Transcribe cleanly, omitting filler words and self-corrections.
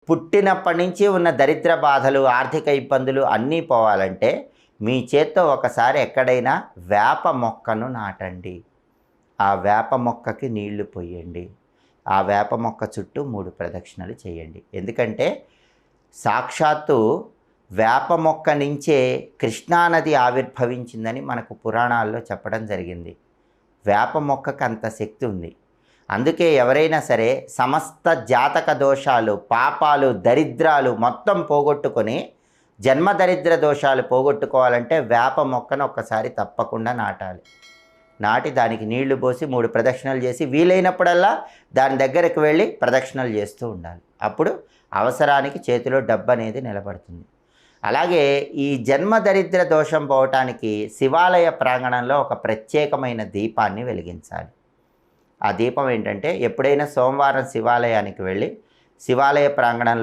పుట్టినప్పటి నుంచి ఉన్న దరిద్ర బాధలు, ఆర్థిక ఇబ్బందులు అన్నీ పోవాలంటే మీ చేత్తో ఒకసారి ఎక్కడైనా వేప మొక్కను నాటండి. ఆ వేప మొక్కకి నీళ్లు పొయ్యండి. ఆ వేప మొక్క చుట్టూ 3 ప్రదక్షిణలు చేయండి. ఎందుకంటే సాక్షాత్తు వేప మొక్క నుంచే కృష్ణానది ఆవిర్భవించిందని మనకు పురాణాల్లో చెప్పడం జరిగింది. వేప మొక్కకు అంత శక్తి ఉంది. అందుకే ఎవరైనా సరే సమస్త జాతక దోషాలు, పాపాలు, దరిద్రాలు మొత్తం పోగొట్టుకొని జన్మ దరిద్ర దోషాలు పోగొట్టుకోవాలంటే వేప మొక్కను ఒక్కసారి తప్పకుండా నాటాలి. నాటి దానికి నీళ్లు పోసి 3 ప్రదక్షిణలు చేసి వీలైనప్పుడల్లా దాని దగ్గరకు వెళ్ళి ప్రదక్షిణలు చేస్తూ ఉండాలి. అప్పుడు అవసరానికి చేతిలో డబ్బు అనేది నిలబడుతుంది. అలాగే ఈ జన్మ దరిద్ర దోషం పోవటానికి శివాలయ ప్రాంగణంలో ఒక ప్రత్యేకమైన దీపాన్ని వెలిగించాలి. ఆ దీపం ఏంటంటే ఎప్పుడైనా సోమవారం శివాలయానికి వెళ్ళి శివాలయ ప్రాంగణంలో